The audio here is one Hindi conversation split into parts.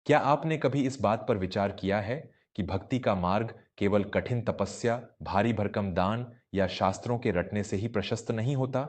क्या आपने कभी इस बात पर विचार किया है कि भक्ति का मार्ग केवल कठिन तपस्या, भारी भरकम दान या शास्त्रों के रटने से ही प्रशस्त नहीं होता?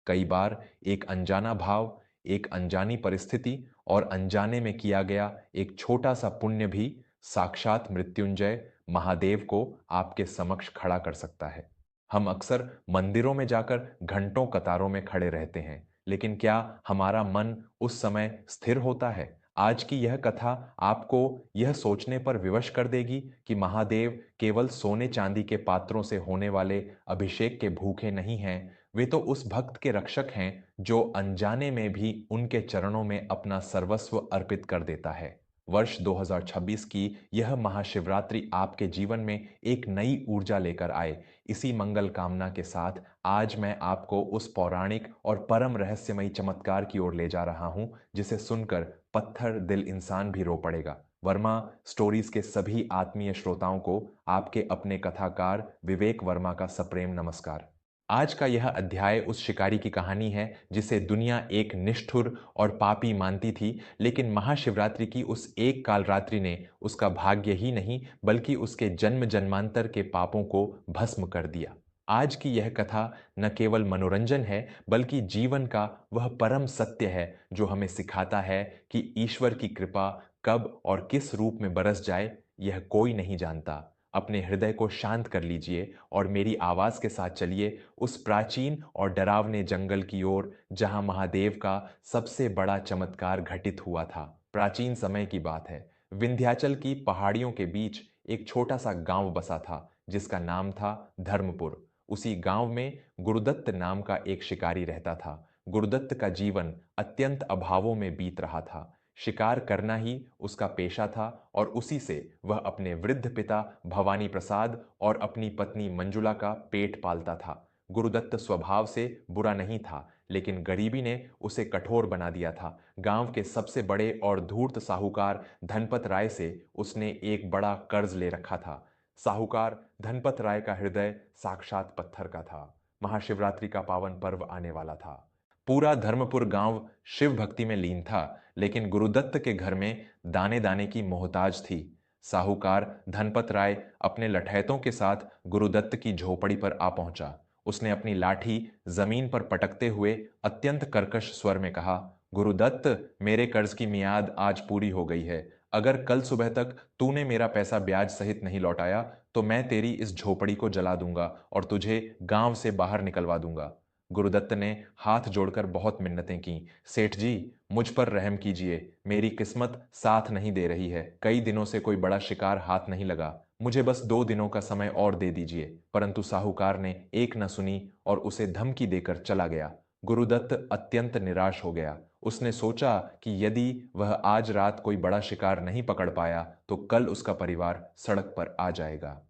कई बार एक अनजाना भाव, एक अनजानी परिस्थिति और अनजाने में किया गया एक छोटा सा पुण्य भी साक्षात मृत्युंजय महादेव को आपके समक्ष खड़ा कर सकता है। हम अक्सर मंदिरों में जाकर घंटों कतारों में खड़े रहते हैं, लेकिन क्या हमारा मन उस समय स्थिर होता है? आज की यह कथा आपको यह सोचने पर विवश कर देगी कि महादेव केवल सोने चांदी के पात्रों से होने वाले अभिषेक के भूखे नहीं हैं, वे तो उस भक्त के रक्षक हैं जो अनजाने में भी उनके चरणों में अपना सर्वस्व अर्पित कर देता है। वर्ष 2026 की यह महाशिवरात्रि आपके जीवन में एक नई ऊर्जा लेकर आए। इसी मंगल कामना के साथ आज मैं आपको उस पौराणिक और परम रहस्यमयी चमत्कार की ओर ले जा रहा हूं, जिसे सुनकर पत्थर दिल इंसान भी रो पड़ेगा। वर्मा स्टोरीज के सभी आत्मीय श्रोताओं को आपके अपने कथाकार विवेक वर्मा का सप्रेम नमस्कार। आज का यह अध्याय उस शिकारी की कहानी है जिसे दुनिया एक निष्ठुर और पापी मानती थी, लेकिन महाशिवरात्रि की उस एक काल रात्रि ने उसका भाग्य ही नहीं बल्कि उसके जन्म जन्मांतर के पापों को भस्म कर दिया। आज की यह कथा न केवल मनोरंजन है बल्कि जीवन का वह परम सत्य है जो हमें सिखाता है कि ईश्वर की कृपा कब और किस रूप में बरस जाए यह कोई नहीं जानता। अपने हृदय को शांत कर लीजिए और मेरी आवाज के साथ चलिए उस प्राचीन और डरावने जंगल की ओर जहां महादेव का सबसे बड़ा चमत्कार घटित हुआ था। प्राचीन समय की बात है। विंध्याचल की पहाड़ियों के बीच एक छोटा सा गांव बसा था जिसका नाम था धर्मपुर। उसी गांव में गुरुदत्त नाम का एक शिकारी रहता था। गुरुदत्त का जीवन अत्यंत अभावों में बीत रहा था। शिकार करना ही उसका पेशा था और उसी से वह अपने वृद्ध पिता भवानी प्रसाद और अपनी पत्नी मंजुला का पेट पालता था। गुरुदत्त स्वभाव से बुरा नहीं था, लेकिन गरीबी ने उसे कठोर बना दिया था। गांव के सबसे बड़े और धूर्त साहूकार धनपत राय से उसने एक बड़ा कर्ज ले रखा था। साहूकार धनपत राय का हृदय साक्षात पत्थर का था। महाशिवरात्रि का पावन पर्व आने वाला था। पूरा धर्मपुर गांव शिव भक्ति में लीन था, लेकिन गुरुदत्त के घर में दाने दाने की मोहताज थी। साहूकार धनपत राय अपने लठैतों के साथ गुरुदत्त की झोपड़ी पर आ पहुंचा। उसने अपनी लाठी जमीन पर पटकते हुए अत्यंत कर्कश स्वर में कहा, गुरुदत्त, मेरे कर्ज की मियाद आज पूरी हो गई है। अगर कल सुबह तक तूने मेरा पैसा ब्याज सहित नहीं लौटाया तो मैं तेरी इस झोपड़ी को जला दूंगा और तुझे गांव से बाहर निकलवा दूंगा। गुरुदत्त ने हाथ जोड़कर बहुत मिन्नतें की। सेठ जी, मुझ पर रहम कीजिए, मेरी किस्मत साथ नहीं दे रही है। कई दिनों से कोई बड़ा शिकार हाथ नहीं लगा। मुझे बस 2 दिनों का समय और दे दीजिए। परंतु साहूकार ने एक न सुनी और उसे धमकी देकर चला गया। गुरुदत्त अत्यंत निराश हो गया। उसने सोचा कि यदि वह आज रात कोई बड़ा शिकार नहीं पकड़ पाया तो कल उसका परिवार सड़क पर आ जाएगा।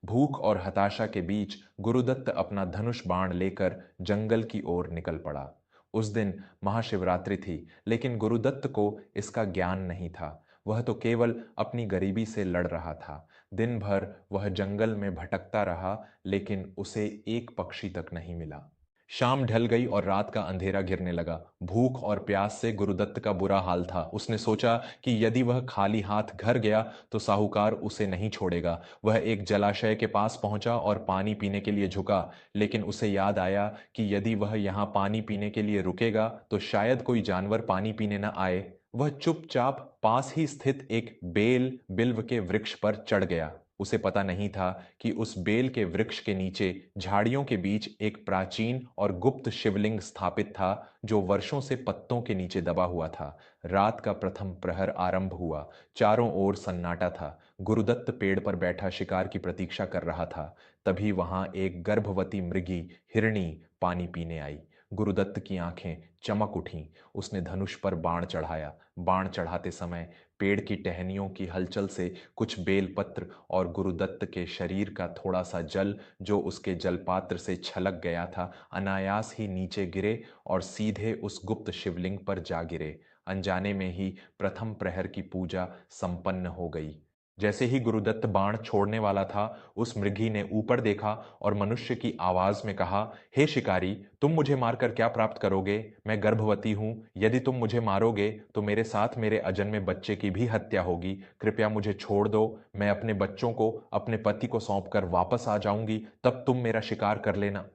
भूख और हताशा के बीच गुरुदत्त अपना धनुष बाण लेकर जंगल की ओर निकल पड़ा। उस दिन महाशिवरात्रि थी, लेकिन गुरुदत्त को इसका ज्ञान नहीं था। वह तो केवल अपनी गरीबी से लड़ रहा था। दिन भर वह जंगल में भटकता रहा, लेकिन उसे एक पक्षी तक नहीं मिला। शाम ढल गई और रात का अंधेरा घिरने लगा। भूख और प्यास से गुरुदत्त का बुरा हाल था। उसने सोचा कि यदि वह खाली हाथ घर गया तो साहूकार उसे नहीं छोड़ेगा। वह एक जलाशय के पास पहुंचा और पानी पीने के लिए झुका, लेकिन उसे याद आया कि यदि वह यहाँ पानी पीने के लिए रुकेगा तो शायद कोई जानवर पानी पीने न आए। वह चुपचाप पास ही स्थित एक बेल बिल्व के वृक्ष पर चढ़ गया। उसे पता नहीं था कि उस बेल के वृक्ष के नीचे झाड़ियों के बीच एक प्राचीन और गुप्त शिवलिंग स्थापित था जो वर्षों से पत्तों के नीचे दबा हुआ था। रात का प्रथम प्रहर आरंभ हुआ। चारों ओर सन्नाटा था। गुरुदत्त पेड़ पर बैठा शिकार की प्रतीक्षा कर रहा था। तभी वहां एक गर्भवती मृगी हिरणी पानी पीने आई। गुरुदत्त की आंखें चमक उठीं। उसने धनुष पर बाण चढ़ाया। बाण चढ़ाते समय पेड़ की टहनियों की हलचल से कुछ बेलपत्र और गुरुदत्त के शरीर का थोड़ा सा जल जो उसके जलपात्र से छलक गया था अनायास ही नीचे गिरे और सीधे उस गुप्त शिवलिंग पर जा गिरे। अनजाने में ही प्रथम प्रहर की पूजा संपन्न हो गई। जैसे ही गुरुदत्त बाण छोड़ने वाला था, उस मृगी ने ऊपर देखा और मनुष्य की आवाज में कहा, हे शिकारी, तुम मुझे मारकर क्या प्राप्त करोगे? मैं गर्भवती हूं। यदि तुम मुझे मारोगे तो मेरे साथ मेरे अजन्मे बच्चे की भी हत्या होगी। कृपया मुझे छोड़ दो। मैं अपने बच्चों को अपने पति को सौंपकर वापस आ जाऊंगी, तब तुम मेरा शिकार कर लेना।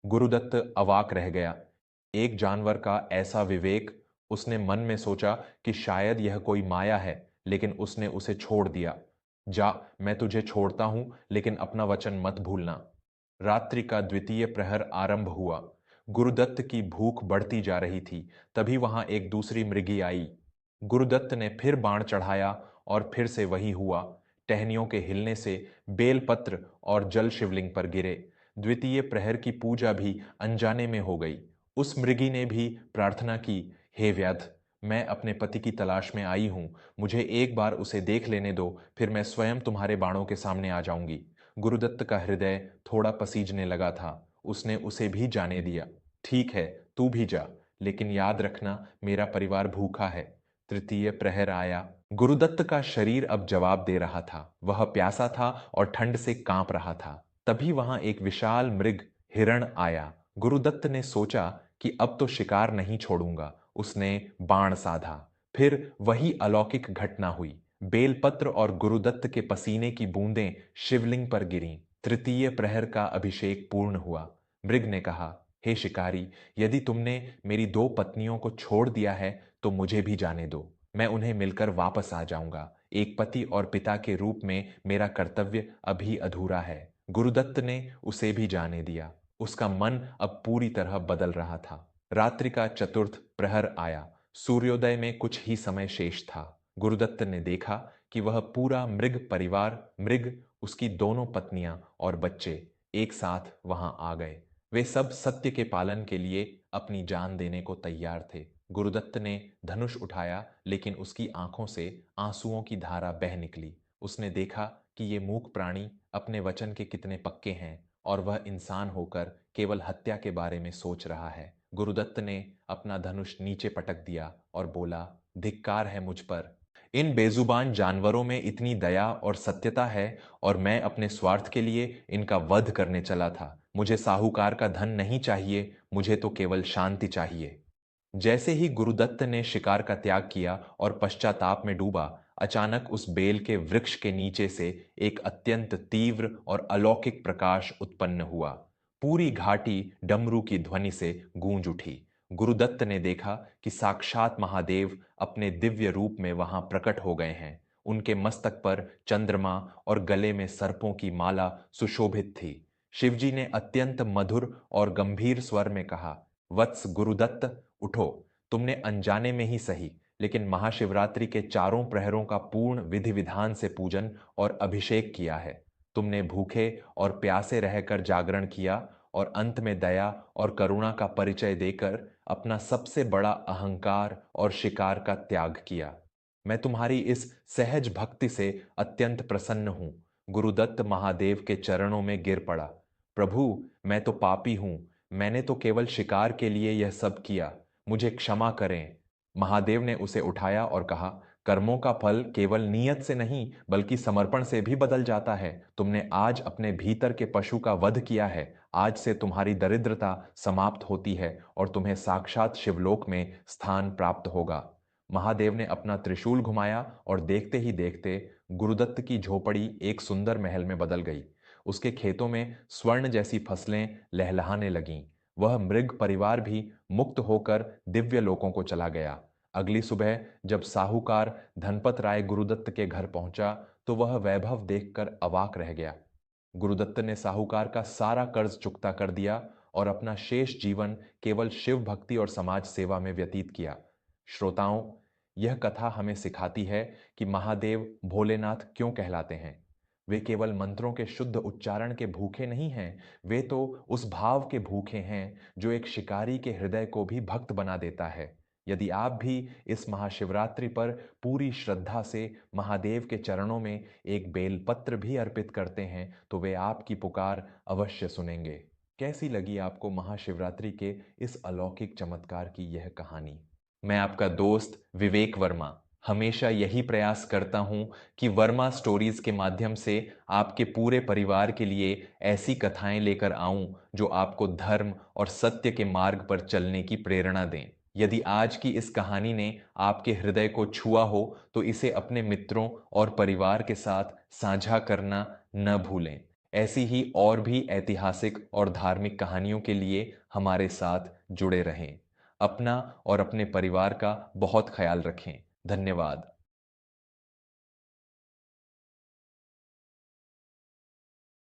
गुरुदत्त अवाक रह गया। एक जानवर का ऐसा विवेक! उसने मन में सोचा कि शायद यह कोई माया है, लेकिन उसने उसे छोड़ दिया। जा, मैं तुझे छोड़ता हूं, लेकिन अपना वचन मत भूलना। रात्रि का द्वितीय प्रहर आरंभ हुआ। गुरुदत्त की भूख बढ़ती जा रही थी। तभी वहां एक दूसरी मृगी आई। गुरुदत्त ने फिर बाण चढ़ाया और फिर से वही हुआ। टहनियों के हिलने से बेलपत्र और जल शिवलिंग पर गिरे। द्वितीय प्रहर की पूजा भी अनजाने में हो गई। उस मृगी ने भी प्रार्थना की, हे व्याध, मैं अपने पति की तलाश में आई हूं। मुझे एक बार उसे देख लेने दो, फिर मैं स्वयं तुम्हारे बाणों के सामने आ जाऊंगी। गुरुदत्त का हृदय थोड़ा पसीजने लगा था। उसने उसे भी जाने दिया। ठीक है, तू भी जा, लेकिन याद रखना, मेरा परिवार भूखा है। तृतीय प्रहर आया। गुरुदत्त का शरीर अब जवाब दे रहा था। वह प्यासा था और ठंड से कांप रहा था। तभी वहां एक विशाल मृग, हिरण आया। गुरुदत्त ने सोचा कि अब तो शिकार नहीं छोड़ूंगा। उसने बाण साधा। फिर वही अलौकिक घटना हुई। बेलपत्र और गुरुदत्त के पसीने की बूंदें शिवलिंग पर गिरीं। तृतीय प्रहर का अभिषेक पूर्ण हुआ। मृग ने कहा, हे शिकारी, यदि तुमने मेरी दो पत्नियों को छोड़ दिया है तो मुझे भी जाने दो। मैं उन्हें मिलकर वापस आ जाऊंगा। एक पति और पिता के रूप में मेरा कर्तव्य अभी अधूरा है। गुरुदत्त ने उसे भी जाने दिया। उसका मन अब पूरी तरह बदल रहा था। रात्रि का चतुर्थ प्रहर आया। सूर्योदय में कुछ ही समय शेष था। गुरुदत्त ने देखा कि वह पूरा मृग परिवार, मृग, उसकी दोनों पत्नियां और बच्चे एक साथ वहां आ गए। वे सब सत्य के पालन के लिए अपनी जान देने को तैयार थे। गुरुदत्त ने धनुष उठाया, लेकिन उसकी आंखों से आंसुओं की धारा बह निकली। उसने देखा कि ये मूक प्राणी अपने वचन के कितने पक्के हैं और वह इंसान होकर केवल हत्या के बारे में सोच रहा है। गुरुदत्त ने अपना धनुष नीचे पटक दिया और बोला, धिक्कार है मुझ पर। इन बेजुबान जानवरों में इतनी दया और सत्यता है, और मैं अपने स्वार्थ के लिए इनका वध करने चला था। मुझे साहूकार का धन नहीं चाहिए, मुझे तो केवल शांति चाहिए। जैसे ही गुरुदत्त ने शिकार का त्याग किया और पश्चाताप में डूबा, अचानक उस बेल के वृक्ष के नीचे से एक अत्यंत तीव्र और अलौकिक प्रकाश उत्पन्न हुआ। पूरी घाटी डमरू की ध्वनि से गूंज उठी। गुरुदत्त ने देखा कि साक्षात महादेव अपने दिव्य रूप में वहां प्रकट हो गए हैं। उनके मस्तक पर चंद्रमा और गले में सर्पों की माला सुशोभित थी। शिवजी ने अत्यंत मधुर और गंभीर स्वर में कहा, वत्स गुरुदत्त, उठो। तुमने अनजाने में ही सही, लेकिन महाशिवरात्रि के चारों प्रहरों का पूर्ण विधि विधान से पूजन और अभिषेक किया है। तुमने भूखे और प्यासे रहकर जागरण किया और अंत में दया और करुणा का परिचय देकर अपना सबसे बड़ा अहंकार और शिकार का त्याग किया। मैं तुम्हारी इस सहज भक्ति से अत्यंत प्रसन्न हूं। गुरुदत्त महादेव के चरणों में गिर पड़ा। प्रभु, मैं तो पापी हूं। मैंने तो केवल शिकार के लिए यह सब किया। मुझे क्षमा करें। महादेव ने उसे उठाया और कहा, कर्मों का फल केवल नियत से नहीं बल्कि समर्पण से भी बदल जाता है। तुमने आज अपने भीतर के पशु का वध किया है। आज से तुम्हारी दरिद्रता समाप्त होती है और तुम्हें साक्षात शिवलोक में स्थान प्राप्त होगा। महादेव ने अपना त्रिशूल घुमाया और देखते ही देखते गुरुदत्त की झोपड़ी एक सुंदर महल में बदल गई। उसके खेतों में स्वर्ण जैसी फसलें लहलहाने लगीं। वह मृग परिवार भी मुक्त होकर दिव्य लोकों को चला गया। अगली सुबह जब साहूकार धनपत राय गुरुदत्त के घर पहुंचा तो वह वैभव देखकर अवाक रह गया। गुरुदत्त ने साहूकार का सारा कर्ज चुकता कर दिया और अपना शेष जीवन केवल शिव भक्ति और समाज सेवा में व्यतीत किया। श्रोताओं, यह कथा हमें सिखाती है कि महादेव भोलेनाथ क्यों कहलाते हैं। वे केवल मंत्रों के शुद्ध उच्चारण के भूखे नहीं हैं, वे तो उस भाव के भूखे हैं जो एक शिकारी के हृदय को भी भक्त बना देता है। यदि आप भी इस महाशिवरात्रि पर पूरी श्रद्धा से महादेव के चरणों में एक बेलपत्र भी अर्पित करते हैं तो वे आपकी पुकार अवश्य सुनेंगे। कैसी लगी आपको महाशिवरात्रि के इस अलौकिक चमत्कार की यह कहानी? मैं आपका दोस्त विवेक वर्मा। हमेशा यही प्रयास करता हूं कि वर्मा स्टोरीज के माध्यम से आपके पूरे परिवार के लिए ऐसी कथाएं लेकर आऊं जो आपको धर्म और सत्य के मार्ग पर चलने की प्रेरणा दें। यदि आज की इस कहानी ने आपके हृदय को छुआ हो तो इसे अपने मित्रों और परिवार के साथ साझा करना न भूलें। ऐसी ही और भी ऐतिहासिक और धार्मिक कहानियों के लिए हमारे साथ जुड़े रहें। अपना और अपने परिवार का बहुत ख्याल रखें। धन्यवाद।